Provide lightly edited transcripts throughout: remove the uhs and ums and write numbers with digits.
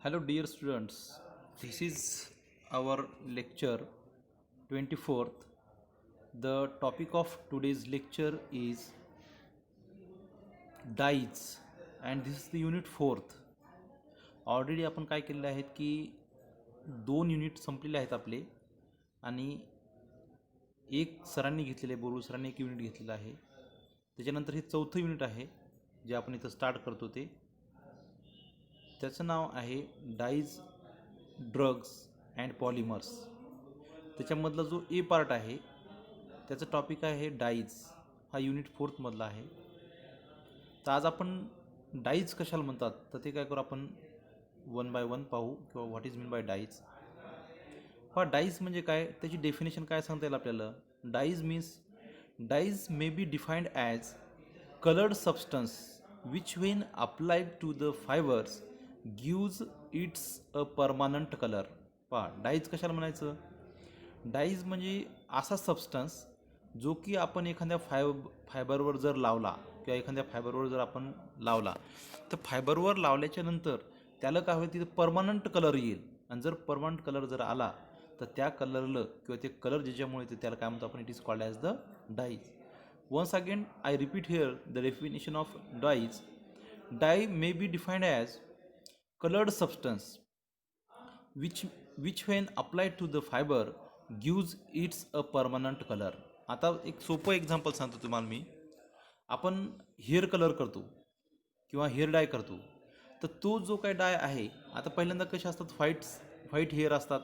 Hello, dear students. This is our lecture 24th. The topic of today's lecture is dyes, and this is the unit 4th. Already आपण काय केलेले आहेत की 2 unit संपलेले आहेत आपले आणि एक सरांनी घेतलेले आहे, बोरू सरांनी एक युनिट घेतलेलं आहे. त्याच्यानंतर हे 4थं युनिट आहे जे आपण इथं स्टार्ट करतो ते. त्याचं नाव आहे डाईज, ड्रग्स अँड पॉलिमर्स. त्याच्यामधला जो ए पार्ट आहे त्याचं टॉपिक आहे डाईज. हा युनिट 4थमधला आहे. तर आज आपण डाईज कशाला म्हणतात तर ते काय करू आपण वन बाय वन पाहू किंवा what is mean bye dies. हा डाईज म्हणजे काय, त्याची डेफिनेशन काय सांगता येईल आपल्याला. Dies may be defined as colored substance which when applied to the fibers gives its a permanent color. पहा डाईज कशाला म्हणायचं. डाईज म्हणजे असा सबस्टन्स जो की आपण एखाद्या फायबरवर जर लावला किंवा एखाद्या फायबरवर जर आपण लावला तर फायबरवर लावल्याच्या नंतर त्याला काय होईल, तिथं परमनंट कलर येईल. आणि जर परमनंट कलर जर आला तर त्या कलरला किंवा ते कलर ज्याच्यामुळे येते त्याला काय म्हणतो आपण, it is called as the dies. Once again, I repeat here the definition of dyes. Dye may be defined as colored substance which when applied to the fiber gives its a permanent color. आता एक सोपं example सांगतो तुम्हाला मी. आपण hair colour करतो किंवा hair dye करतो तर तो जो काय डाय आहे, आता पहिल्यांदा कसे असतात, व्हाईट हेअर असतात.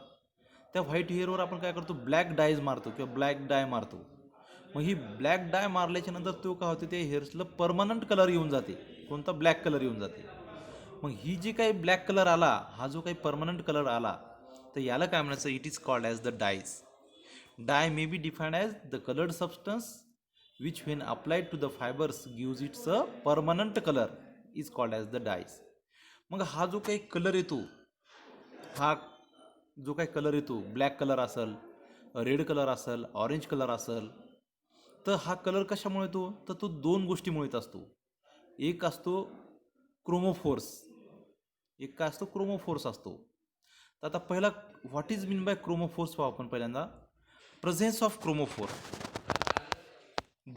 त्या व्हाईट हेअरवर आपण काय करतो, ब्लॅक डायज मारतो किंवा ब्लॅक डाय मारतो. मग ही ब्लॅक डाय मारल्याच्या नंतर तो काय होते, ते हेअर्सला परमनंट कलर येऊन जाते. कोणता, ब्लॅक कलर येऊन जाते. मग ही जी काही ब्लॅक कलर आला, हा जो काही परमनंट कलर आला तर याला काय म्हणायचं, it is called as the dyes. Dye may be defined as the coloured substance which when applied to the fibres gives its a permanent colour is called as the dyes. मग हा जो काही colour येतो, हा जो काही colour येतो, black colour असेल, रेड कलर असेल, ऑरेंज कलर असेल, तर हा कलर कशामुळे येतो, तर तो 2 गोष्टीमुळे येत असतो. एक असतो क्रोमोफोर्स, एक काय असतो, क्रोमोफोर्स असतो. तर आता पहिला what is mean bye chromophores पाहू आपण पहिल्यांदा. Presence of chromophore.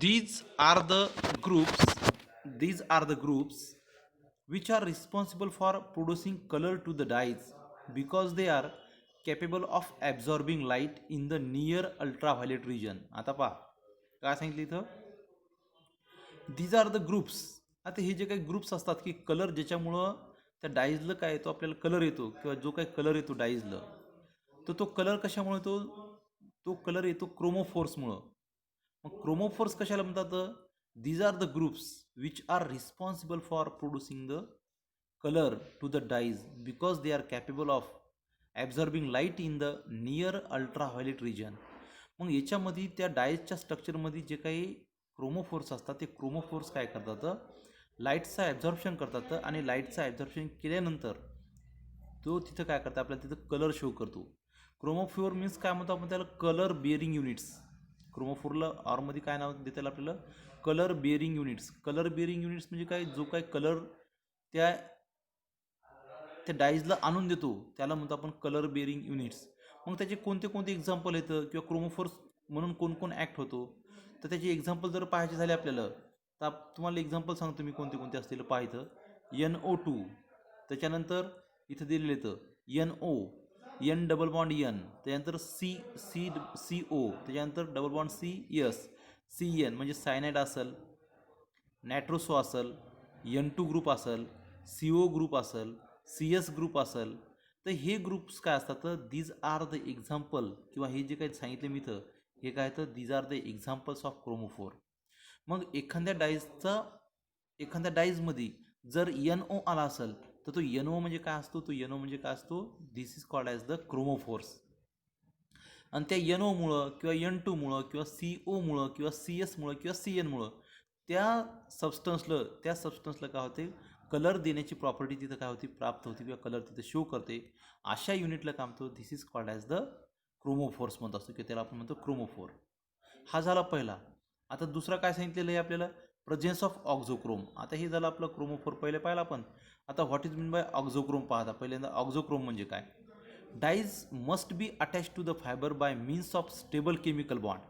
These are the groups which are responsible for producing color to the dyes because they are capable of absorbing light in the near ultraviolet region. आता पहा काय सांगितलं इथं, these are the groups. आता हे जे काही groups असतात की कलर ज्याच्यामुळं त्या डाईजला काय येतो, आपल्याला कलर येतो किंवा जो काही कलर येतो डाईजला, तर तो कलर कशामुळे येतो, तो कलर येतो क्रोमोफोर्समुळं. मग क्रोमोफोर्स कशाला म्हणतात, these are the groups which are responsible for producing the colour to the dyes because they are capable of absorbing light in the near ultraviolet region. मग याच्यामध्ये त्या डाईजच्या स्ट्रक्चरमध्ये जे काही क्रोमोफोर्स असतात, ते क्रोमोफोर्स काय करतात, लाईटचं ॲब्झॉर्प्शन करतात आणि लाईटचं ॲब्झॉर्प्शन केल्यानंतर तो तिथं काय करतात, आपल्याला तिथं कलर शो करतो. क्रोमोफोर मीन्स काय म्हणतो आपण त्याला, कलर बिअरिंग युनिट्स. क्रोमोफोरला ऑरमध्ये काय नाव देता येईल आपल्याला, colour bearing units. Colour bearing units म्हणजे काय, जो काय कलर त्या डाईजला आणून देतो त्याला म्हणतो आपण कलर बिअरिंग युनिट्स. मग त्याचे कोणते कोणते एक्झाम्पल येतं किंवा क्रोमोफोर्स म्हणून कोण कोण ॲक्ट होतो, तर त्याची एक्झाम्पल जर पाहायचे झाले आपल्याला तर तुम्हाला एक्झाम्पल सांगतो मी कोणते कोणते असतील पाहायचं. NO2, त्याच्यानंतर इथं दिलेलं येतं NO, N double bond N, त्याच्यानंतर CO, त्याच्यानंतर डबल बॉन्ड CS, CN म्हणजे सायनाइड असेल, नायट्रोसो असेल, N2 ग्रुप असेल, CO ग्रुप असेल, CS ग्रुप असेल. तर हे ग्रुप्स काय असतात, तर दीज आर द एक्झाम्पल किंवा हे जे काही सांगितले मी इथं, हे काय तर these are the examples of chromophore. मग एखाद्या डाईजमध्ये जर NO आला असेल तर तो NO म्हणजे काय असतो, तो NO म्हणजे काय असतो, this is called as the chromophores. आणि त्या NOमुळं किंवा N2मुळं किंवा COमुळं किंवा CSमुळं किंवा CNमुळं त्या सबस्टन्सला काय होते, कलर देण्याची प्रॉपर्टी तिथं काय होती, प्राप्त होती किंवा कलर तिथं शो करते. अशा युनिटला काय म्हणतो, this is called as the chromophores म्हणत असतो किंवा त्याला आपण म्हणतो क्रोमोफोर. हा झाला पहिला. आता दुसरा काय सांगितलेलं आहे आपल्याला, प्रेझेन्स ऑफ ऑक्झोक्रोम. आता हे झालं आपलं क्रोमोफोर पहिले पाहिलं आपण. आता what is mean by auxochrome पाहता. पहिल्यांदा ऑक्झोक्रोम म्हणजे काय. Dyes must be attach to the fibre by means of stable chemical bond.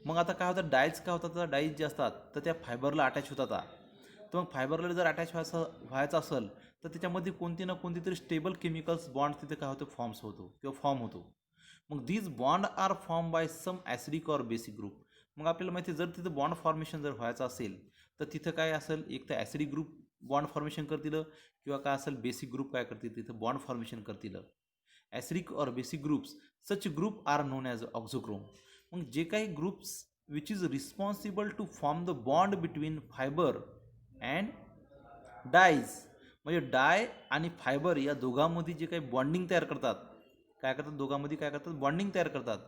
मग आता काय होतं, डाईज काय होतात, तर डाईज जे असतात तर त्या फायबरला अटॅच होतात. तर मग फायबरला जर अटॅच व्हायचं असेल तर त्याच्यामध्ये कोणती ना कोणती तरी स्टेबल केमिकल्स बॉन्ड तिथे काय होतं, फॉर्म होतो. मग these bond are form by some acidic or basic group. मग आपल्याला माहिती आहे, जर तिथं बॉन्ड फॉर्मेशन जर व्हायचं असेल तर तिथं काय असेल, एक तर ॲसिडिक ग्रुप बॉन्ड फॉर्मेशन करतील किंवा काय असेल बेसिक ग्रुप काय करतील, तिथं बॉन्ड फॉर्मेशन करतील. Acidic or basic groups, such group are known as auxochrome. मग जे काही groups which is responsible to form the bond between fibre and dyes, म्हणजे डाय आणि फायबर या दोघांमध्ये जे काही बॉन्डिंग तयार करतात, काय करतात दोघांमध्ये, काय करतात बॉन्डिंग तयार करतात.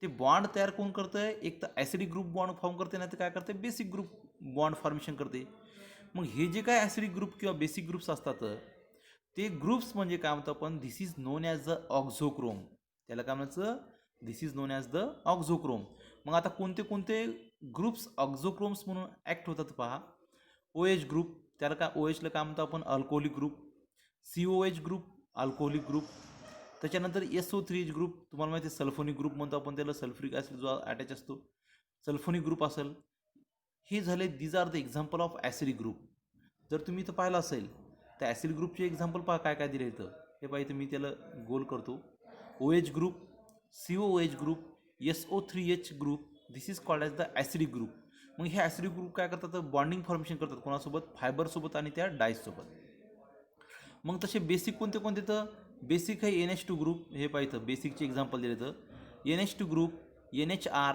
ते बॉन्ड तयार कोण करतं आहे, एक तर ॲसिडिक ग्रुप बॉन्ड फॉर्म करते, नाही तर काय करते बेसिक ग्रुप बॉन्ड फॉर्मेशन करते. मग हे जे काय ॲसिडिक ग्रुप किंवा बेसिक ग्रुप्स असतात ते ग्रुप्स म्हणजे काय म्हणतो आपण, this is non as the ऑक्झोक्रोम. त्याला काय म्हणायचं, दिस is non as the auxochrome. मग आता कोणते कोणते ग्रुप्स ऑक्झोक्रोम्स म्हणून ॲक्ट होतात पहा. ओ एच ग्रुप, त्याला काय ओ एचला काय म्हणतो आपण, alcoholic group. C O H group, alcoholic group. त्याच्यानंतर SO3H ग्रुप, तुम्हाला माहिती आहे सल्फोनिक ग्रुप म्हणतो आपण त्याला, सल्फ्युरिक ॲसिड जो अटॅच असतो, सल्फोनिक ग्रुप असेल. हे झाले, these are the example of acidic group. जर तुम्ही इथं पाहिलं असेल तर ॲसिड ग्रुपचे एक्झाम्पल पहा काय काय दिले इथं. हे पाहिजे मी त्याला गोल करतो. O H group, COOH group, SO3H group, this is called as the acidic group. मग हे ॲसिडिक ग्रुप काय करतात, बॉन्डिंग फॉर्मेशन करतात कोणासोबत, फायबरसोबत आणि त्या डायसोबत. मग तसे बेसिक कोणते कोणते, तर बेसिक आहे NH2 ग्रुप. हे पाहिजे बेसिकचे एक्झाम्पल दिले तर NH2 ग्रुप, NHR,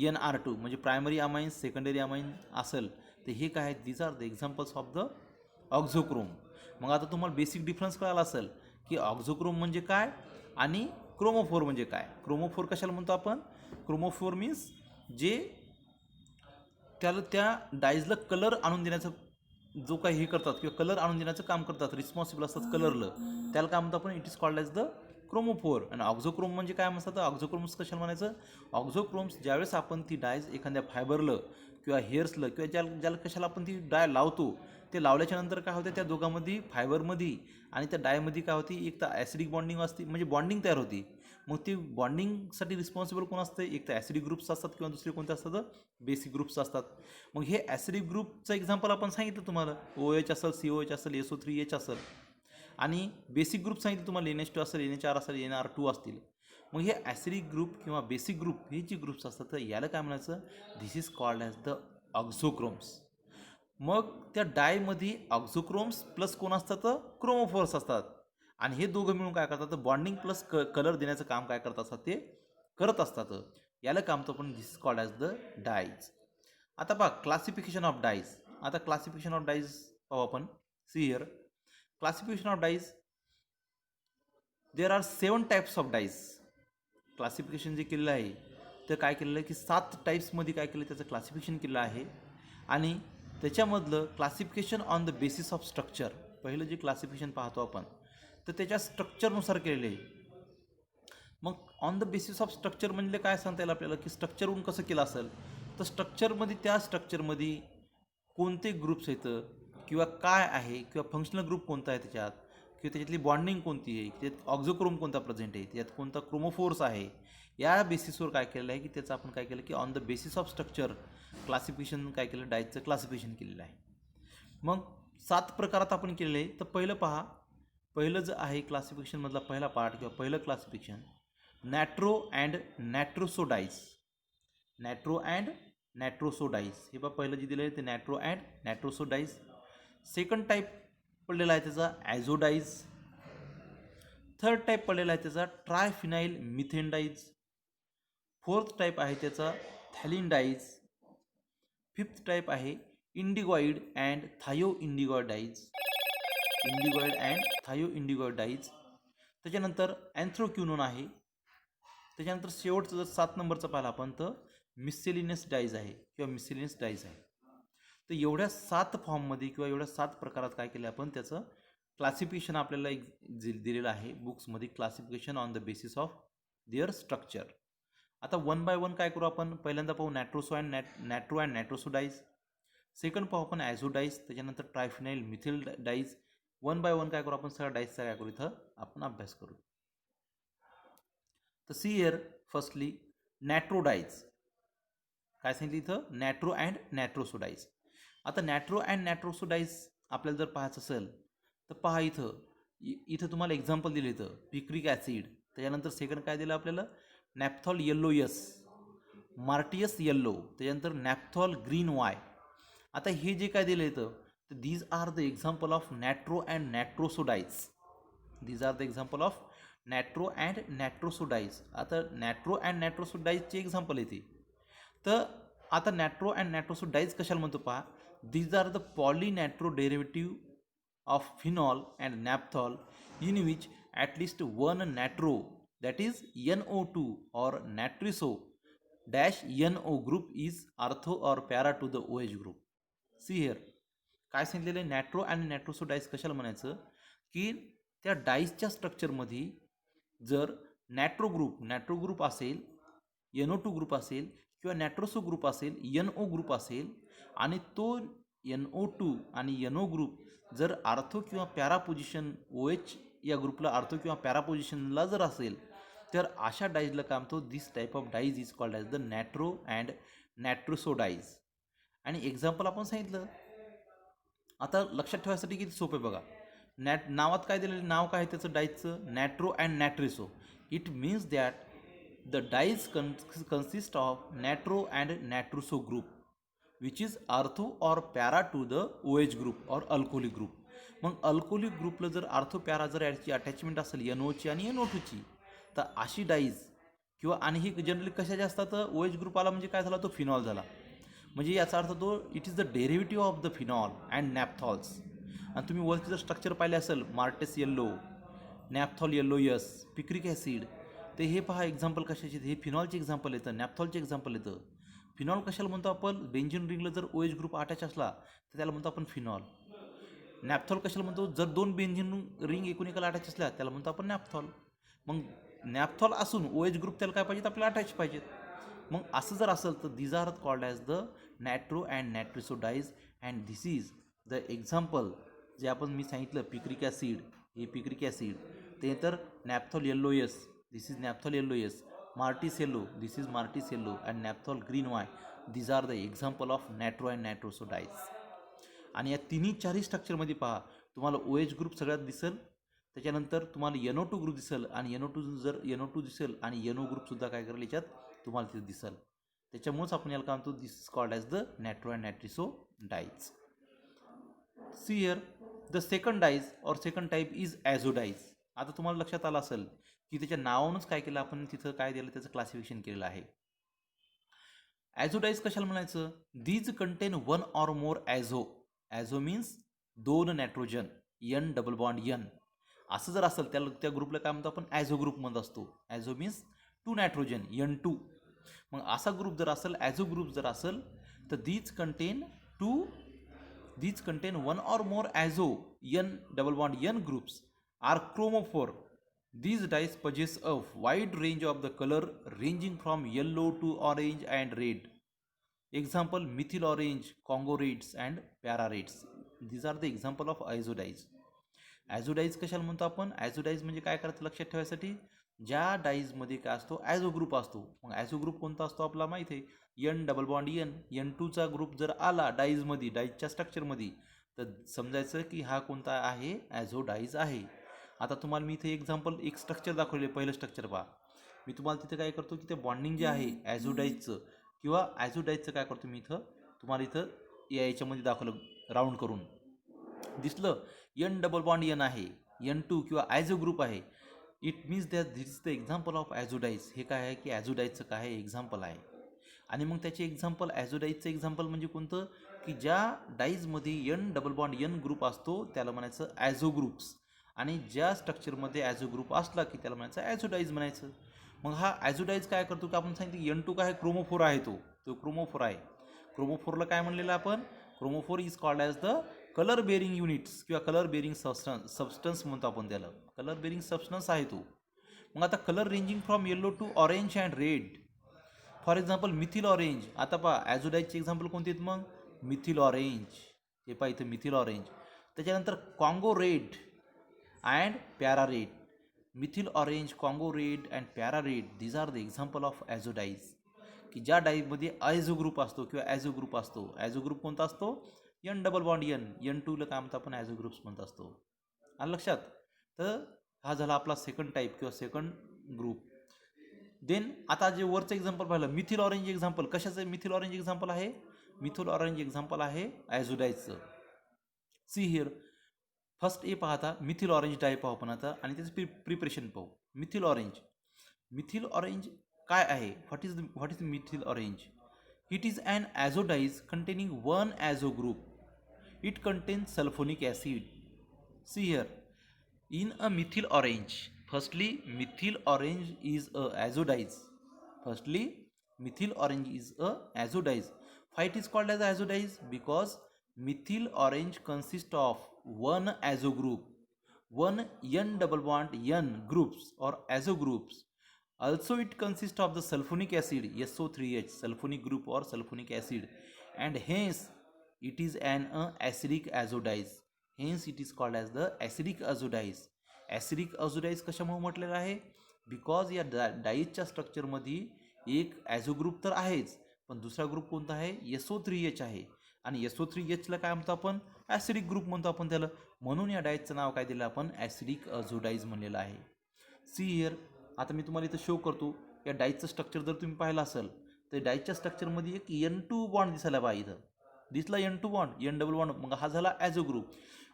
NR2 म्हणजे प्रायमरी अमाईन्स, सेकंडरी अमाईन असेल तर हे काय आहेत, these are the examples of the auxochrome. मग आता तुम्हाला बेसिक डिफरन्स कळाला असेल की ऑक्झोक्रोम म्हणजे काय आणि क्रोमोफोर म्हणजे काय. क्रोमोफोर कशाला म्हणतो आपण, क्रोमोफोर मीन्स जे त्याला त्या डायजला कलर आणून देण्याचं जो काही हे करतात किंवा कलर आणून देण्याचं काम करतात, रिस्पॉन्सिबल असतात कलरला, त्याला काय म्हणतो आपण, it is called as the chromophore. आणि ऑक्झोक्रोम म्हणजे काय म्हणतात, ऑक्झोक्रोम्स कशाला म्हणायचं, ऑक्झोक्रोम्स ज्यावेळेस आपण ती डायज एखाद्या फायबरला किंवा हेअर्सला किंवा ज्याला कशाला आपण ती डाय लावतो, ते लावल्याच्या नंतर काय होते, त्या दोघांमध्ये फायबरमध्ये आणि त्या डायमध्ये काय होती, एक तर ॲसिडिक बॉन्डिंग असते म्हणजे बॉन्डिंग तयार होती. मग ती बॉन्डिंगसाठी रिस्पॉन्सिबल कोण असते, एक तर ॲसिडिक ग्रुप्स असतात किंवा दुसरे कोणते असतात, बेसिक ग्रुप्स असतात. मग हे ॲसिडिक ग्रुपचं एक्झाम्पल आपण सांगितलं तुम्हाला, OH असेल, COH असेल, SO3H असेल. आणि बेसिक ग्रुप सांगितलं तुम्हाला, NH2 असेल, NHR असेल, NR2 असतील. मग हे ॲसिडिक ग्रुप किंवा बेसिक ग्रुप हे जे ग्रुप्स असतात तर याला काय म्हणायचं, दिस इज कॉल्ड ॲज द ऑक्झोक्रोम्स. मग त्या डायमध्ये ऑक्झोक्रोम्स प्लस कोण असतात, क्रोमोफोर्स असतात. आणि हे दोघं मिळून काय करतात, बॉन्डिंग प्लस कलर देण्याचं काम काय करत असतात, ते करत असतात. याला काम तो आपण, this is called as the dyes. आता पहा क्लासिफिकेशन ऑफ डाईज. आता क्लासिफिकेशन ऑफ डाईज पाहू आपण. See here, classification of dyes, there are 7 types of dyes. Classification जे केलेलं आहे तर काय केलेलं आहे की 7 टाईप्समध्ये काय केलं, त्याचं क्लासिफिकेशन केलं आहे. आणि त्याच्यामधलं classification on the basis of structure, पहिलं जे क्लासिफिकेशन पाहतो आपण तर त्याच्या स्ट्रक्चरनुसार केलेलं आहे. मग on the basis of structure म्हणजे काय सांगता येईल आपल्याला, की स्ट्रक्चरवरून कसं केलं असेल, तर स्ट्रक्चरमध्ये त्या स्ट्रक्चरमध्ये कोणते ग्रुप्स आहेत किंवा काय आहे किंवा फंक्शनल ग्रुप कोणता आहे त्याच्यात, किंवा त्याच्यातली बॉन्डिंग कोणती आहे, त्यात ऑक्झोक्रोम कोणता प्रेझेंट आहे, त्यात कोणता क्रोमोफोर्स आहे, या बेसिसवर काय केलेलं आहे की त्याचं आपण काय केलं की on the basis of structure classification काय केलं, डायजचं क्लासिफिकेशन केलेलं आहे. मग 7 प्रकारात आपण केलेलं आहे. तर पहिलं पहा, पहिलं जे आहे क्लासिफिकेशनमधला पहिला पार्ट किंवा पहिलं क्लासिफिकेशन, नॅट्रो अँड नॅट्रोसोडाईज. नॅट्रो अँड नॅट्रोसोडाईज हे बघा पहिलं जे दिलं आहे ते नॅट्रो अँड नॅट्रोसोडाईज. सेकंड टाईप पडलेला आहे त्याचा ॲझोडाईज. थर्ड टाईप पडलेला आहे त्याचा ट्रायफिनाइल मिथेनडाईज. फोर्थ टाईप आहे त्याचा थॅलिनडाईज. फिफ्थ टाईप आहे इंडिगॉइड अँड थायो इंडिगॉइडाईज. इंडिगॉइड अँड थायो इंडिगॉइडाईज. त्याच्यानंतर अँथ्रोक्युनोन आहे. त्याच्यानंतर शेवटचं जर 7 नंबरचं पाहिलं आपण तर मिसेलिनियस डाईज आहे किंवा मिसेलिनियस डाईज आहे. तर एवढ्या 7 फॉर्ममध्ये किंवा एवढ्या 7 प्रकारात काय केलं आपण, त्याचं क्लासिफिकेशन आपल्याला एक दिलेलं आहे बुक्समध्ये, classification on the basis of their structure. आता वन बाय वन काय करू आपण, पहिल्यांदा पाहू नॅट्रो अँड नॅट्रोसोडाईज. सेकंड पाहू आपण ॲझोडाईज, त्याच्यानंतर triphenyl methyl dyes. One by one काय करू आपण, सगळ्या डाईजचा काय करू इथं आपण अभ्यास करू. तर सी हिअर फर्स्टली नॅट्रोडाईज. काय सांगितलं इथं, नॅट्रो अँड नॅट्रोसोडाईज. आता नॅट्रो अँड नॅट्रोसोडाईज आपल्याला जर पाहायचं असेल तर पहा इथं, इथं तुम्हाला एक्झाम्पल दिलं इथं पिक्रिक ॲसिड, त्याच्यानंतर सेकंड काय दिलं आपल्याला, नॅपथॉल येल्लो यस, मार्टियस येल्लो, त्याच्यानंतर नॅपथॉल ग्रीन वाय. आता हे जे काय दिलं इथं, तर these are the example of nitro and nitroso dyes. These are the example of nitro and nitroso dyes. आता नॅट्रो अँड नॅट्रोसोडाईजचे एक्झाम्पल येते. तर आता नॅट्रो अँड नॅट्रोसोडाईज कशाला म्हणतो पहा, these are the polynitro derivative of phenol and naphthol in which at least one nitro that is NO2 or natriso dash NO group is ortho or para to the OH group. C here काय सांगितलेलं आहे, नॅट्रो आणि नॅट्रोसो dies कशाला म्हणायचं, की त्या डाईजच्या स्ट्रक्चरमध्ये जर नॅट्रो ग्रुप असेल, NO2 ग्रुप असेल किंवा नॅट्रोसो ग्रुप असेल, NO ग्रुप असेल, आणि तो NO2 आणि NO ग्रुप जर आर्थो किंवा पॅरा पोझिशन OH या ग्रुपला आर्थो किंवा पॅरा पोझिशनला जर असेल, तर अशा डाईजला काय म्हणतो, this type of dyes is called as the nitro and nitroso dyes. आणि एक्झाम्पल आपण सांगितलं. आता लक्षात ठेवायसाठी किती सोपे बघा, नावात काय दिलेलं, नाव काय आहे त्याचं डाईजचं, nitro and nitroso. It means that the dyes consist of nitro and nitroso group which is ortho or para to the OH group or alcoholic group. मग अल्कोहोलिक ग्रुपला जर आर्थो पॅरा जर याची अटॅचमेंट असेल NOची आणि NO2ची, तर अशी डाईज किंवा, आणि ही जनरली कशाच्या असतात, OH ग्रुप आला म्हणजे काय झाला, तो फिनॉल झाला. म्हणजे याचा अर्थ तो it is the derivative of the phenol and naphthols. आणि तुम्ही वरती जर स्ट्रक्चर पाहिले असेल, Martius yellow, naphthol yellow S, picric acid, ते हे पहा एक्झाम्पल कशाचे, हे फिनॉलचे एक्झाम्पल येतं, नॅपथॉलचे एक्झाम्पल येतं. फिनॉल कशाला म्हणतो आपण, बेंझिन रिंगला जर OH ग्रुप अटॅच असला तर त्याला म्हणतो आपण फिनॉल. नॅपथॉल कशाला म्हणतो, जर दोन बेंझिन रिंग एकूण अटॅच असल्या त्याला म्हणतो आपण नॅपथॉल. मग नॅपथॉल असून OH ग्रुप त्याला काय पाहिजेत, आपल्याला अटॅच पाहिजेत. मग असं जर असेल तर these are called as the nitro and nitroso dyes. And this is the example जे आपण मी सांगितलं, पिक्रिक ॲसिड, हे पिक्रिक ॲसिड, ते तर naphthol yellow S, this is naphthol yellow S, Martius yellow, this is Martius yellow, and naphthol green Y, these are the example of nitro and nitroso dyes. आणि या चारही स्ट्रक्चरमध्ये पहा, तुम्हाला OH group सगळ्यात दिसेल, त्याच्यानंतर तुम्हाला NO2 ग्रुप दिसेल, आणि NO2 दिसेल आणि NO ग्रुपसुद्धा काय करेल याच्यात तुम्हाला तिथे दिसेल. त्याच्यामुळेच आपण याला काय म्हणतो, this is called as the nitro and nitroso dyes. See here the second dyes or second type is azo dyes. आता तुम्हाला लक्षात आलं असेल की त्याच्या नावानंच काय केलं आपण, तिथं काय दिलं त्याचं क्लासिफिकेशन केलेलं आहे. ॲझोडाईज कशाला म्हणायचं, these contain one or more azo. Azo means दोन nitrogen, N double bond N. असं जर असेल त्याला, त्या ग्रुपला काय म्हणतो आपण, ॲझो ग्रुप म्हणत असतो. Azo means to nitrogen, N2. मग असा ग्रुप जर असेल, ॲझो ग्रुप जर असेल, तर these contain one or more azo N double bond N groups are chromophore. These dyes possess a wide range of the color ranging from yellow to orange and red. Example, methyl orange, Congo reds and para reds. These are the example of ॲझोडाईज. ॲझोडाईज कशाला म्हणतो आपण, ॲझोडाईज म्हणजे काय करायचं लक्षात ठेवायसाठी, ज्या डाईजमध्ये काय असतो, ॲझो ग्रुप असतो. मग ॲझो ग्रुप कोणता असतो आपला माहिती आहे, N डबल बॉन्ड N, N2चा ग्रुप जर आला डाईजमध्ये, डाईजच्या स्ट्रक्चरमध्ये, तर समजायचं की हा कोणता आहे, ॲझोडाईज आहे. आता तुम्हाला मी इथे एक स्ट्रक्चर दाखवले, पहिलं स्ट्रक्चर पहा. मी तुम्हाला तिथे काय करतो की ते बॉन्डिंग जे आहे ॲझोडाईजचं किंवा ॲझोडाईजचं काय करतो मी इथं तुम्हाला इथं याच्यामध्ये दाखवलं, राऊंड करून दिसलं, N डबल बॉन्ड N आहे, N2 किंवा ॲझो ग्रुप आहे. It means that this is the example of azo dyes. हे काय आहे की ॲझोडाईजचं काय आहे, एक्झाम्पल आहे. आणि मग त्याचे एक्झाम्पल, ॲझोडाईजचं एक्झाम्पल म्हणजे कोणतं, की ज्या डाईजमध्ये N double bond N group असतो त्याला म्हणायचं ॲझो ग्रुप्स, आणि ज्या स्ट्रक्चरमध्ये ॲझो ग्रुप असला की त्याला म्हणायचं ॲझोडाईज म्हणायचं. मग हा ॲझोडाईज काय करतो की आपण सांगितलं N2 काय, क्रोमोफोर आहे, तो क्रोमोफोर आहे. क्रोमोफोरला काय म्हणलेलं आपण, chromophore is called as the colour bearing units किंवा कलर बेरिंग सबस्टन्स म्हणतो आपण त्याला, कलर बेरिंग सबस्टन्स आहे तो. मग आता colour ranging from yellow to orange and red. For example methyl orange. आता पहा ॲझोडाईजचे एक्झाम्पल कोणते आहेत, मग मिथिल ऑरेंज, हे पहा इथं मिथिल ऑरेंज. त्याच्यानंतर Congo red and para red. Methyl orange, Congo red and para red, these are the example of azo dyes, की ज्या डाईमध्ये ॲझो ग्रुप असतो किंवा ॲझो ग्रुप असतो. ॲझो ग्रुप कोणता असतो? एन डबल बॉन्ड एन टूला काय म्हणतो आपण? ॲझो ग्रुप्स म्हणत असतो. आलं लक्षात? तर हा झाला आपला सेकंड टाईप किंवा सेकंड ग्रुप. देन आता जे वरचं एक्झाम्पल पाहिलं मिथिल ऑरेंज एक्झाम्पल, कशाचं मिथिल ऑरेंज एक्झाम्पल आहे? मिथिल ऑरेंज एक्झाम्पल आहे ॲझोडाईजचं. सी हिअर, फर्स्ट ए पाहता मिथिल ऑरेंज डाय पाहू आपण आता आणि त्याचं प्रिपरेशन पाहू. मिथिल ऑरेंज, मिथिल ऑरेंज काय आहे? What is methyl orange? It is an azo dyes containing one azo group. It contains sulphonic acid. See here, in a methyl orange, firstly methyl orange is a azodize. Firstly methyl orange is a azodize. Why it is called as azodize? Because methyl orange consists of one azo group, one n double bond n groups or azo groups. Also it consists of the sulfonic acid SO3H, sulfonic group or sulfonic acid, and hence it is an acidic azodize. Hence it is called as the acidic azodize. Acidic azo dyes कशामुळे म्हटलेलं आहे? Because या डाईजच्या स्ट्रक्चरमध्ये एक azo group तर आहेच, पण दुसरा ग्रुप कोणता आहे? SO3H आहे. आणि SO3Hला काय म्हणतो आपण? ॲसिडिक ग्रुप म्हणतो आपण त्याला. म्हणून या डाईजचं नाव काय दिलं आपण? ॲसिडिक अझोडाईज म्हणलेलं आहे. सी हिअर, आता मी तुम्हाला इथं शो करतो. या डाईजचं स्ट्रक्चर जर तुम्ही पाहिलं असेल तर डाईजच्या स्ट्रक्चरमध्ये एक N2 बॉन्ड दिसायला बा इथं. दिसला N2 bond, N double bond, मग हा झाला ॲझो ग्रुप.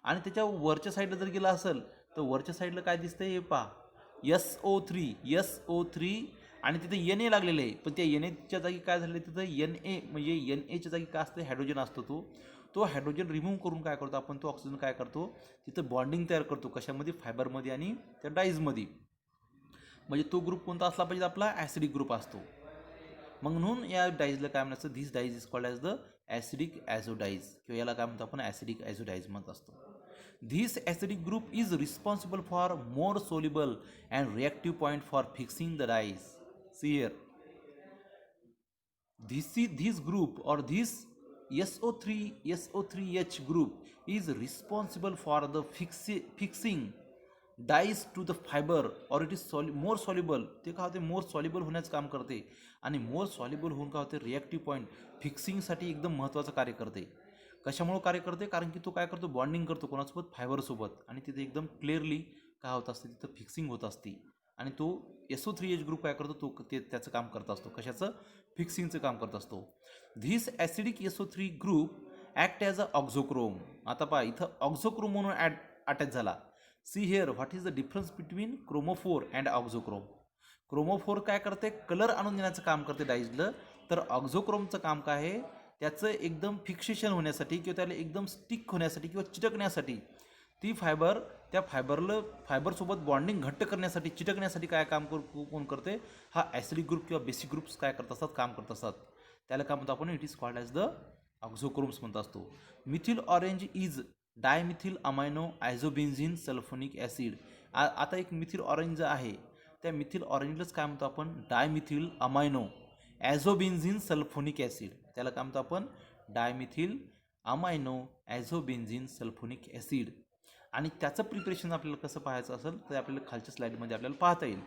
आणि त्याच्या वरच्या साईडला जर गेला असेल तर वरच्या साईडला काय दिसतंय? हे पहा, SO3 आणि तिथे NA लागलेलं आहे. पण त्या NAच्या जागी काय झालं? तिथं NA म्हणजे NAच्या जागी काय असतं? हायड्रोजन असतो. तो हायड्रोजन रिमूव्ह करून काय करतो आपण? तो ऑक्सिजन काय करतो? तिथं बॉन्डिंग तयार करतो. कशामध्ये? फायबरमध्ये आणि त्या डाईजमध्ये. म्हणजे तो ग्रुप कोणता असला पाहिजे? आपला ॲसिडिक ग्रुप असतो. म्हणून या डाईजला काय म्हणायचं? This dyes is called as the acidic azo dyes, किंवा याला काय म्हणतो आपण? ॲसिडिक ॲझोडाईज म्हणत असतो. This acidic group is responsible for more soluble and reactive point for fixing the dyes. See here, this group or this SO3H group is responsible for the fixing dyes to the fibre और it is more soluble. ते काय होते? मोर soluble होण्याचं काम करते. आणि मोर soluble होऊन काय होते? रिॲक्टिव्ह पॉईंट फिक्सिंगसाठी एकदम महत्त्वाचं कार्य करते. कशामुळे कार्य करते? कारण की तो काय करतो? बॉन्डिंग करतो कोणासोबत? फायबरसोबत. आणि तिथे एकदम क्लिअरली काय होत असते? तिथं फिक्सिंग होत असते. आणि तो SO3H ग्रुप काय करतो? तो त्याचं काम करत असतो. कशाचं? फिक्सिंगचं काम करत असतो. This acidic SO3 group act as a auxochrome. आता पहा, इथं ऑक्झोक्रोम म्हणून अटॅच झाला. See here, what is the difference between chromophore and auxochrome? Chromophore काय करते? कलर आणून देण्याचं काम करते डाईजला. तर ऑक्झोक्रोमचं काम काय आहे? त्याचं एकदम फिक्सेशन होण्यासाठी किंवा त्याला एकदम स्टिक होण्यासाठी किंवा चिटकण्यासाठी, ती फायबर त्या फायबरसोबत बॉन्डिंग घट्ट करण्यासाठी, चिटकण्यासाठी काय काम कोण करते? हा ॲसिडिक ग्रुप किंवा बेसिक ग्रुप्स काय करत असतात? काम करत असतात. त्याला काय म्हणतो आपण? It is called as the auxochromes म्हणत असतो. Methyl orange is dimethyl amino azobenzene sulphonic acid. आता एक मिथिल ऑरेंज आहे, त्या मिथिल ऑरेंजलाच काय म्हणतो आपण? Dimethyl amino azobenzene sulphonic acid. त्याला काय म्हणतो आपण? Dimethyl amino azobenzene sulphonic acid. आणि त्याचं प्रिपरेशन आपल्याला कसं पाहायचं असेल तर आपल्याला खालच्या स्लाईडमध्ये आपल्याला पाहता येईल.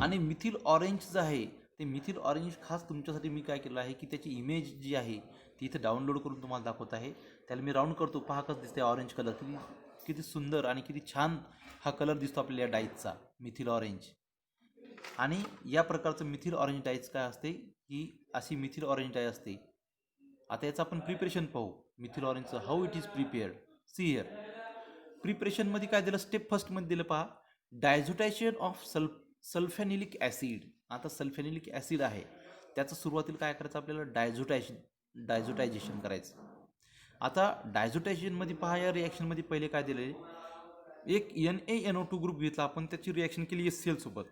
आणि मिथिल ऑरेंज जे आहे ते मिथिल ऑरेंज खास तुमच्यासाठी मी काय केलं आहे की त्याची इमेज जी आहे ती इथे डाउनलोड करून तुम्हाला दाखवत आहे. त्याला मी राऊंड करतो. पहा कसं दिसते ऑरेंज कलर, किती सुंदर आणि किती छान हा कलर दिसतो आपल्या या डाईजचा, मिथिल ऑरेंज. आणि या प्रकारचं मिथिल ऑरेंज डाईज काय असते की अशी मिथिल ऑरेंज डाय असते. आता याचं आपण प्रिपरेशन पाहू मिथिल ऑरेंजचं, how it is prepared. See here, प्रिपरेशनमध्ये काय दिलं? स्टेप फर्स्टमध्ये दिलं पहा, डायझोटायझेशन ऑफ सल्फेनिलिक ॲसिड. आता सल्फेनिलिक ॲसिड आहे त्याचं सुरुवातीला काय करायचं? आपल्याला डायझोटायझेशन करायचं. आता डायझोटायझेशनमध्ये पहा, या रिॲक्शनमध्ये पहिले काय दिलं? एक NaNO2 ग्रुप घेतला आपण, त्याची रिॲक्शन केली HCl सोबत,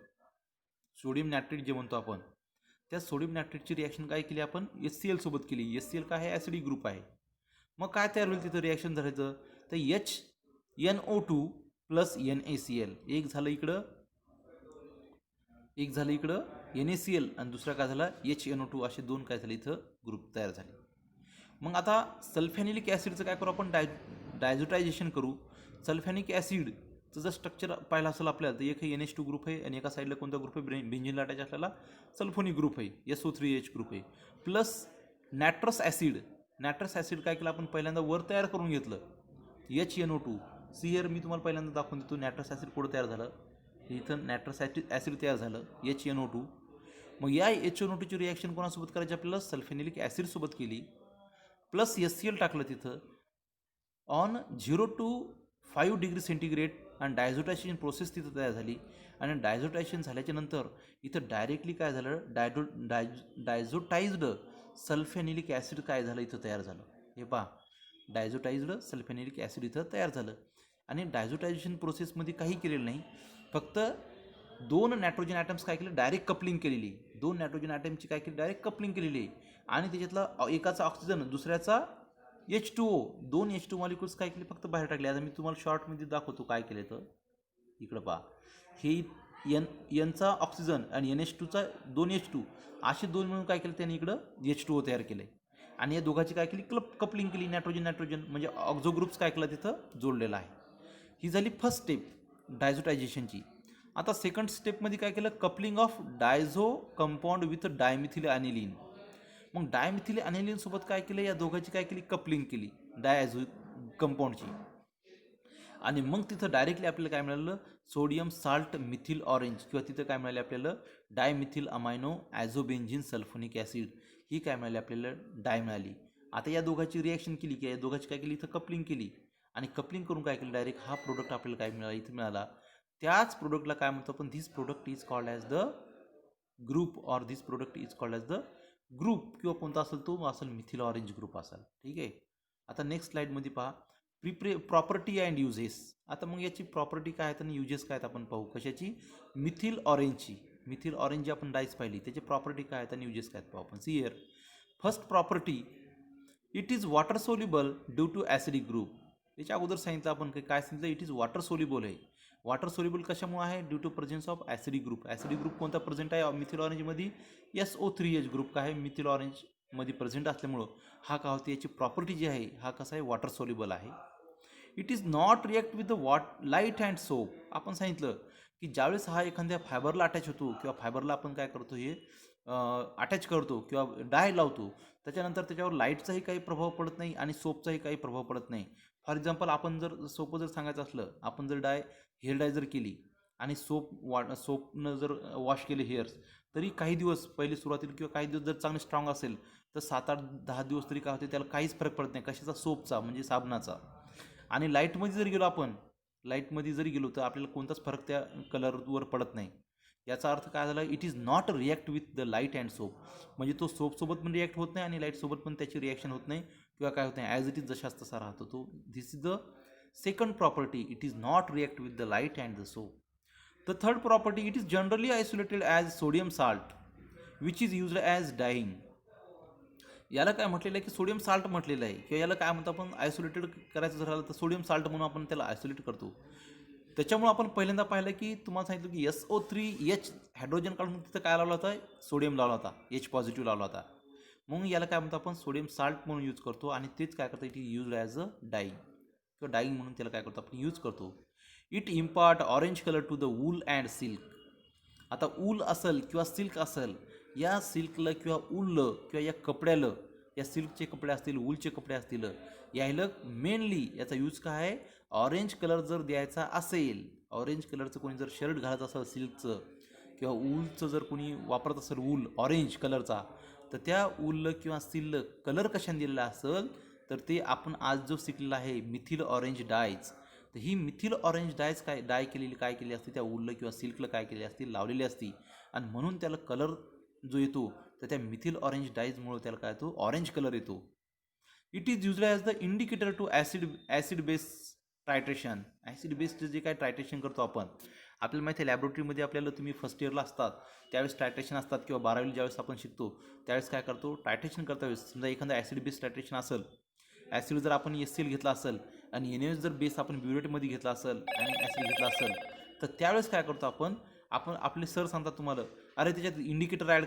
सोडियम नायट्रेट जे म्हणतो आपण. त्या सोडियम नायट्रेटची रिॲक्शन काय केली आपण? HCl सोबत केली. HCl काय आहे? ॲसिडिक ग्रुप आहे. मग काय तयार होईल तिथं रिॲक्शन झाल्याचं? तर HNO2 प्लस NaCl, एक झालं इकडं NaCl आणि दुसरा काय झाला? HNO2. असे दोन काय झाले इथं ग्रुप तयार झाले. मग आता सल्फ्यानिलिक ॲसिडचं काय करू आपण, डायझोटायझेशन करू. सल्फ्यानिक ॲसिडचं जर स्ट्रक्चर पाहिलं असेल आपल्याला तर एक NH2 ग्रुप आहे आणि एका साईडला कोणता ग्रुप आहे, बेंझिनला अटॅच असलेला सल्फोनिक ग्रुप आहे, SO3H ग्रुप आहे. प्लस नॅट्रस ॲसिड काय केलं आपण, पहिल्यांदा वर तयार करून घेतलं HNO2. हिअर मी तुम्हाला पहिल्यांदा दाखवून देतो नॅट्रस ॲसिड कुठं तयार झालं. इथं नॅट्रस ॲसिड तयार झालं HNO2. मग या HNO2ची रिॲक्शन कोणासोबत करायची आपल्याला, सल्फेनिलिक ॲसिडसोबत केली. प्लस HCl टाकलं तिथं ऑन 0 to 5 डिग्री सेंटीग्रेड आणि डायझोटायझेशन प्रोसेस तिथं तयार झाली. आणि डायझोटायझेशन झाल्याच्या नंतर इथं डायरेक्टली काय झालं, डायझोटाइज्ड सल्फेनिलिक ॲसिड काय झालं इथं तयार झालं. हे पहा, डायझोटाइज्ड सल्फेनिलिक ॲसिड इथं तयार झालं. आणि डायझोटायझेशन प्रोसेसमध्ये काही केलेलं नाही, फक्त 2 नायट्रोजन ॲटम्स काय केलं, डायरेक्ट कपलिंग केलेली. 2 नायट्रोजन ॲटमची काय केली, डायरेक्ट कपलिंग केलेली आहे. आणि त्याच्यातला एकाचा ऑक्सिजन दुसऱ्याचा H2O, 2 H2 मॉलिक्युल्स काय केले, फक्त बाहेर टाकले. आता मी तुम्हाला शॉर्टमध्ये दाखवतो काय केले. तर इकडं पहा, हे Nचा ऑक्सिजन आणि NH2चा 2 H2 असे दोन मिळून काय केलं त्यांनी, इकडं H2O तयार केले. आणि या दोघांची काय केली, कपलिंग केली, नायट्रोजन म्हणजे ऑक्झो ग्रुप्स काय केलं तिथं जोडलेला आहे. ही झाली फर्स्ट स्टेप डायझोटायझेशनची. आता सेकंड स्टेपमध्ये काय केलं, coupling of diazo compound with dimethyl aniline. मग डायमिथिल ॲनिलीन सोबत काय केलं, या दोघांची काय केली, कपलिंग केली डायझो कंपाऊंडची. आणि मग तिथं डायरेक्टली आपल्याला काय मिळालं, सोडियम साल्ट मिथिल ऑरेंज, किंवा तिथं काय मिळाले आपल्याला, dimethyl amino azobenzene sulphonic acid. ही काय मिळाली आपल्याला, डाय मिळाली. आता या दोघांची रिॲक्शन केली की या दोघांची काय केली, इथं कपलिंग केली. आणि कपलिंग करून काय केलं, डायरेक्ट हा प्रोडक्ट आपल्याला काय मिळाला, इथं मिळाला. त्याच प्रोडक्टला काय म्हणतो आपण, this product is called as the group, or this product is called as the group, किंवा कोणता असेल तो असेल मिथिल ऑरेंज ग्रुप असेल. ठीक आहे. आता नेक्स्ट स्लाइडमध्ये पहा, प्रॉपर्टी अँड युजेस. आता मग याची प्रॉपर्टी काय आहेत आणि युजेस काय आहेत आपण पाहू. कशाची, मिथिल ऑरेंजची. मिथिल ऑरेंज जी आपण डायस पाहिली त्याची प्रॉपर्टी काय आहेत आणि युजेस काय आहेत पाहू आपण. See here, first property, it is water soluble due to acidic group. याच्या अगोदर सांगितलं आपण काय सांगितलं, इट इज वॉटर सोल्युबल आहे. वॉटर सोल्युबल कशामुळे आहे, due to presence of acidic group. Acidic group कोणता प्रेझेंट आहे मिथिल ऑरेंजमध्ये, SO3H ग्रुप काय आहे मिथिल ऑरेंजमध्ये प्रेझेंट असल्यामुळं हा काय होते, याची प्रॉपर्टी जी आहे, हा कसा आहे, वॉटर सोल्युबल आहे. It is not react with the light and soap. आपण सांगितलं की ज्यावेळेस हा एखाद्या फायबरला अटॅच होतो, किंवा फायबरला आपण काय करतो, हे अटॅच करतो किंवा डाय लावतो, त्याच्यानंतर त्याच्यावर लाईटचाही काही प्रभाव पडत नाही आणि सोपचाही काही प्रभाव पडत नाही. फॉर एक्झाम्पल, आपण जर सोपं जर सांगायचं असलं, आपण जर हेअर डाय जर केली आणि सोपनं जर वॉश केले हेअर्स, तरी काही दिवस पहिले सुरुवातीला किंवा काही दिवस जर चांगले स्ट्रॉंग असेल तर 7-8-10 दिवस तरी काय होते, त्याला काहीच फरक पडत नाही. कशाचा, सोपचा म्हणजे साबणाचा. आणि लाईटमध्ये जरी गेलो आपण, लाईटमध्ये जरी गेलो तर आपल्याला कोणताच फरक त्या कलरवर पडत नाही. याचा अर्थ काय झाला, it is not react with the light and soap. म्हणजे तो सोपसोबत पण रिॲक्ट होत नाही आणि लाईटसोबत पण त्याची रिॲक्शन होत नाही, किंवा काय होत नाही, ॲज इट इज जशाच तसा राहतो तो. This is the second property, it is not react with the light and the soap. The third property, it is generally isolated as sodium salt which is used as dyeing. याला काय म्हटलेलं आहे की sodium salt म्हटलेलं आहे, किंवा याला काय म्हणतो आपण, आयसोलेटेड करायचं जर झालं तर सोडियम साल्ट म्हणून आपण त्याला आयसोलेट करतो. त्याच्यामुळे आपण पहिल्यांदा पाहिलं की तुम्हाला सांगितलं की SO3H हायड्रोजन काढून तिथं काय लावला होता, सोडियम लावला होता, H पॉझिटिव्ह लावला होता. मग याला काय म्हणतो आपण, सोडियम साल्ट म्हणून यूज करतो. आणि तेच काय करतो, it is use as a dyeing, किंवा डाईंग म्हणून त्याला काय करतो आपण, यूज करतो. It impart orange colour to the wool and silk. आता ऊल असेल किंवा सिल्क असेल, या सिल्कला किंवा ऊललं किंवा या कपड्याला, या सिल्कचे कपडे असतील, वूलचे कपडे असतील, यायला मेनली याचा यूज काय आहे, ऑरेंज कलर जर द्यायचा असेल, ऑरेंज कलरचं कोणी जर शर्ट घालत असेल सिल्कचं, किंवा ऊलचं जर कोणी वापरत असेल ऊल ऑरेंज कलरचा, तर त्या ऊललं किंवा सिल्क कलर कशाने दिलेला असेल, तर ते आपण आज जो शिकलेला आहे मिथिल ऑरेंज डायज. तर ही मिथिल ऑरेंज डायज डाय केलेली काय केली असते, त्या ऊलला किंवा सिल्कला काय केली असते, लावलेली असती. आणि म्हणून त्याला कलर जो येतो, तर त्या मिथिल ऑरेंज डायजमुळे त्याला काय येतो, ऑरेंज कलर येतो. It is used as the indicator to acid base titration. Acid based जे काय ट्रायट्रेशन करतो आपण, आपल्याला माहिती आहे लॅबोरेटरीमध्ये आपल्याला, तुम्ही फर्स्ट इयरला असतात त्यावेळेस ट्रायट्रेशन असतात, किंवा 12वीला ज्यावेळेस आपण शिकतो त्यावेळेस काय करतो, ट्रायट्रेशन करता वेळेस समजा एखादा ॲसिड बेस ट्रायट्रेशन असेल, ॲसिड जर आपण HCl घेतला असेल आणि NaOH जर बेस आपण ब्युरेटमध्ये घेतला असेल आणि ॲसिड घेतला असेल, तर त्यावेळेस काय करतो आपण आपले सर सांगतात तुम्हाला, अरे त्याच्यात इंडिकेटर ॲड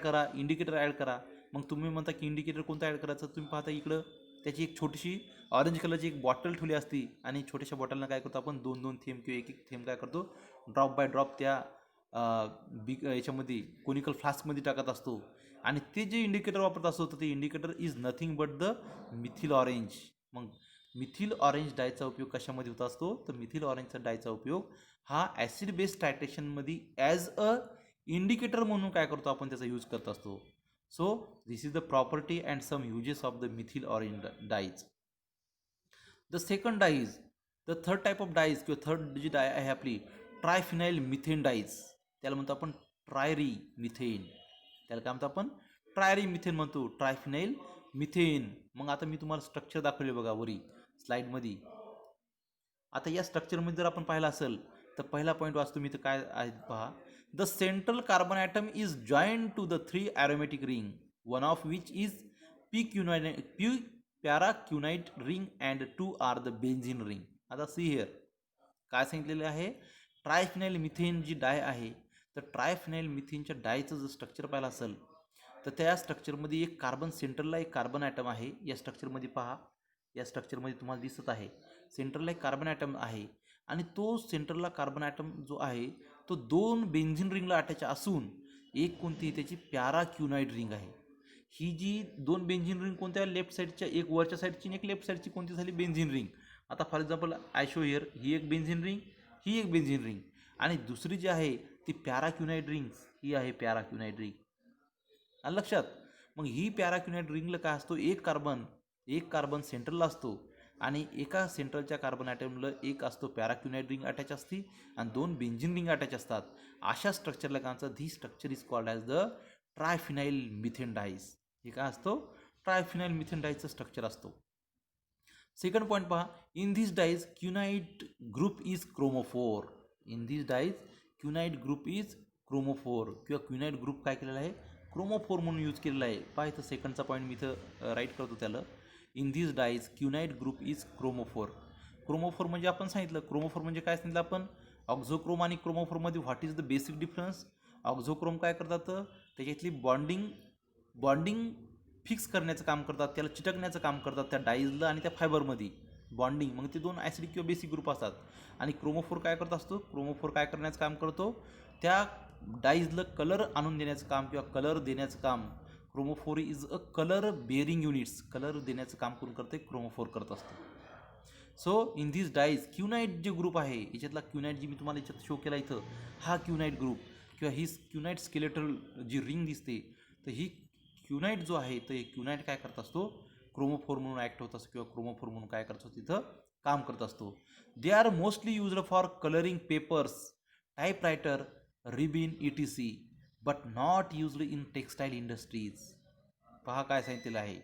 करा. मग तुम्ही म्हणता की इंडिकेटर कोणता ॲड करायचं, तुम्ही पाहता इकडं त्याची एक छोटीशी ऑरेंज कलरची एक बॉटल ठेवली असती आणि छोट्याशा बॉटलनं काय करतो आपण दोन दोन थेंब किंवा एक एक थेंब काय करतो ड्रॉप बाय ड्रॉप त्या बिग याच्यामध्ये कोनिकल फ्लास्कमध्ये टाकत असतो आणि ते जे इंडिकेटर वापरत असतो तर ते indicator is nothing but the methyl orange. मग मिथिल ऑरेंज डायचा उपयोग कशामध्ये होत असतो तर मिथिल ऑरेंजचा डायचा उपयोग हा ॲसिड बेस टायट्रेशनमध्ये ॲज अ इंडिकेटर म्हणून काय करतो आपण त्याचा यूज करत असतो. So this is the property and some uses of the methyl orange dyes. The second dyes, the third type of dyes किंवा थर्ड जी डाय आहे आपली ट्रायफिनाइल मिथेन डाईज, त्याला म्हणतो आपण ट्रायरी मिथेन. त्याला काय म्हणतो आपण ट्रायरी मिथेन म्हणतो, ट्रायफिनाइल मिथेन. मग आता मी तुम्हाला स्ट्रक्चर दाखवले बघा वरी स्लाईडमध्ये. आता या स्ट्रक्चरमध्ये जर आपण पाहिलं असेल तर पहिला पॉईंट वाचतो मी तर काय आहे पहा. The central carbon atom is joined to the 3 aromatic ring one of which is paraquinoid ring and 2 are the benzene ring. आता सी हिअर काय सांगितलेलं आहे, ट्रायफिनाइल मिथेन जी डाय आहे तर ट्रायफिनाइल मिथेनच्या डायचं जर स्ट्रक्चर पाहिलं असेल तर त्या स्ट्रक्चरमध्ये एक कार्बन सेंट्रलला एक कार्बन ॲटम आहे. या स्ट्रक्चरमध्ये पहा, या स्ट्रक्चरमध्ये तुम्हाला दिसत आहे सेंट्रलला एक कार्बन ॲटम आहे आणि तो सेंट्रलला कार्बन ॲटम जो आहे तो 2 बेन्झिन रिंगला अटॅच असून एक कोणती त्याची पॅराक्युनाइड रिंग आहे. ही जी 2 बेन्झिन रिंग कोणत्या लेफ्ट साईडच्या, एक वरच्या साईडची आणि एक लेफ्ट साईडची कोणती झाली बेन्झिन रिंग. आता for example I show here, ही एक बेन्झिन रिंग, ही एक बेन्झिन रिंग आणि दुसरी जी आहे ती पॅराक्युनाइड रिंग, ही आहे पॅराक्युनाइड रिंग. आलं लक्षात. मग ही पॅराक्युनाइड रिंगला काय असतो, एक कार्बन सेंट्रलला असतो आणि एका सेंट्रलच्या कार्बन ॲटमला एक असतो पॅराक्युनाइड रिंग अटॅच असते आणि 2 बेन्झिन रिंग अटॅच असतात. अशा स्ट्रक्चरला काय म्हणतात, the structure is called as the triphenyl methane dyes. हे काय असतो, ट्रायफिनाइल मिथेन डाईजचं स्ट्रक्चर असतो. सेकंड पॉईंट पहा, in this dyes quinoid group is chromophore. In this dyes quinoid group is chromophore किंवा क्युनाइट ग्रुप काय केलेला आहे क्रोमोफोर म्हणून यूज केलेला आहे. पहा इथं सेकंडचा पॉईंट मी इथं राईट करतो त्याला. In this dyes quinoid group is chromophore. Chromophore म्हणजे आपण सांगितलं, क्रोमोफोर म्हणजे काय सांगितलं आपण, ऑक्झोक्रोम आणि क्रोमोफोरमध्ये what is the basic difference. Auxochrome काय करतात, त्याच्यातली बॉन्डिंग फिक्स करण्याचं काम करतात, त्याला चिटकण्याचं काम करतात त्या डाईजला आणि त्या फायबरमध्ये बॉन्डिंग. मग ते 2 ॲसिडिक किंवा बेसिक ग्रुप असतात. आणि क्रोमोफोर काय करत असतो, क्रोमोफोर काय करण्याचं काम करतो, त्या डाईजला कलर आणून देण्याचं काम किंवा कलर देण्याचं काम. Chromophore is a colour bearing units, colour देण्याचं काम कोण करते, क्रोमोफोर करत असतो. सो इन धिस डाईज क्युनाइट जे ग्रुप आहे याच्यातला क्युनाइट जी मी तुम्हाला याच्यात शो केला इथं, हा क्युनाइट ग्रुप किंवा ही क्युनाइट स्केलेटल जी रिंग दिसते तर ही क्युनाइट जो आहे तर क्युनाइट काय करत असतो, क्रोमोफोर म्हणून ॲक्ट होत असतो किंवा क्रोमोफोर म्हणून काय करत असतो तिथं काम करत असतो. They are mostly used for colouring papers, typewriter, ribbon etc but not used in textile industries. पहा काय सांगितलेलं आहे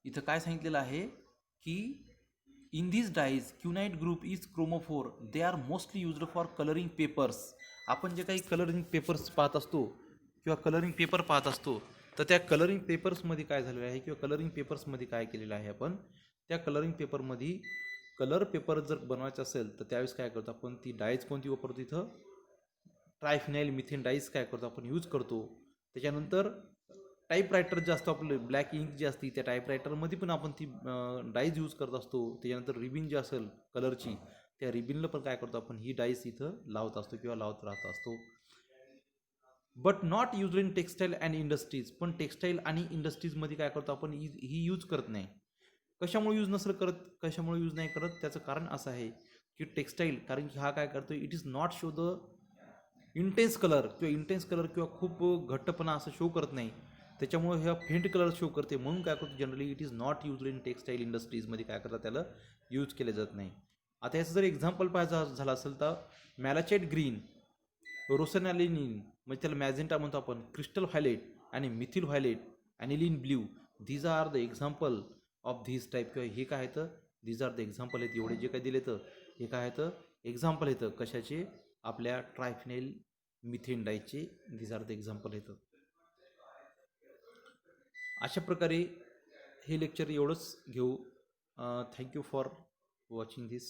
इथं, काय सांगितलेलं आहे की in this dyes quinoid group is chromophore, they are mostly used for colouring papers. आपण जे काही कलरिंग पेपर्स पाहत असतो किंवा कलरिंग पेपर पाहत असतो तर त्या कलरिंग पेपर्समध्ये काय झालेलं आहे किंवा कलरिंग पेपर्समध्ये काय केलेलं आहे आपण, त्या कलरिंग पेपरमध्ये कलर पेपर जर बनवायचं असेल तर त्यावेळेस काय करतो आपण, ती डाईज कोणती वापरतो इथं, ट्रायफिनाइल मिथेन डाईज काय करतो आपण यूज करतो. त्याच्यानंतर टाईपरायटर जे असतो आपलं ब्लॅक इंक जी असते त्या टाईपरायटरमध्ये पण आपण ती डाईज यूज करत असतो. त्याच्यानंतर रिबिन जी असेल कलरची त्या रिबिनला पण काय करतो आपण, ही डाईज इथं लावत असतो किंवा लावत राहत असतो. But not use in textile and industries, पण टेक्स्टाईल आणि इंडस्ट्रीजमध्ये काय करतो आपण ही यूज करत नाही. कशामुळे यूज नसेल करत, कशामुळे यूज नाही करत, त्याचं कारण असं आहे की टेक्स्टाईल, कारण की हा काय करतो, it is not show the intense colour किंवा खूप घट्टपणा असं शो करत नाही. त्याच्यामुळे ह्या फेंट कलर शो करते म्हणून काय करतो generally it is not use in textile इंडस्ट्रीजमध्ये काय करतात त्याला यूज केले जात नाही. आता याचं जर एक्झाम्पल पाहायचं झालं असेल तर मॅलाचाईट ग्रीन, रोसनॅलिनिन म्हणजे त्याला मॅझेंटा म्हणतो आपण, क्रिस्टल व्हायलेट आणि methyl violet, aniline blue, these are the example of this type. किंवा हे काय आहेत, दीज आर द एक्झाम्पल आहेत, एवढे जे काय दिले तर हे काय आहेत एक्झाम्पल येतं कशाचे, आपल्या ट्रायफिनाइल मिथेन डाईचे दीज आर द एक्झाम्पल येतं. अशा प्रकारे हे लेक्चर एवढंच घेऊ. Thank you for watching this.